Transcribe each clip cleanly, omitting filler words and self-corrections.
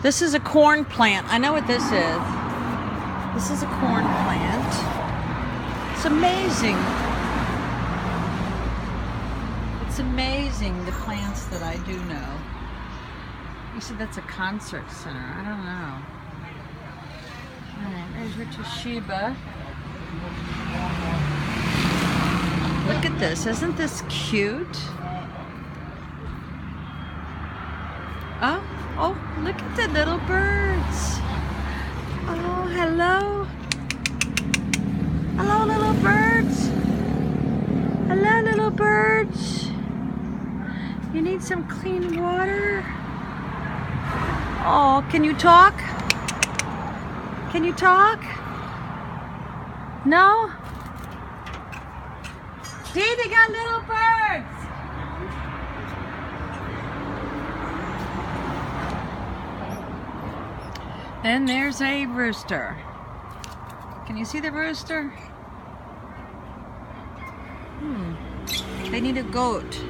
This is a corn plant. I know what this is. This is a corn plant. It's amazing. It's amazing the plants that I do know. You said that's a concert center. I don't know. Alright, there's Richard Sheba. Look at this. Isn't this cute? Oh, look at the little birds. Oh, hello. Hello, little birds. Hello, little birds. You need some clean water? Oh, can you talk? Can you talk? No? See, they got little birds. Then there's a rooster. Can you see the rooster? They need a goat.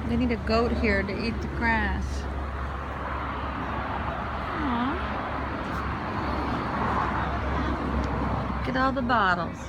They need a goat here to eat the grass. Aww. Look at all the bottles.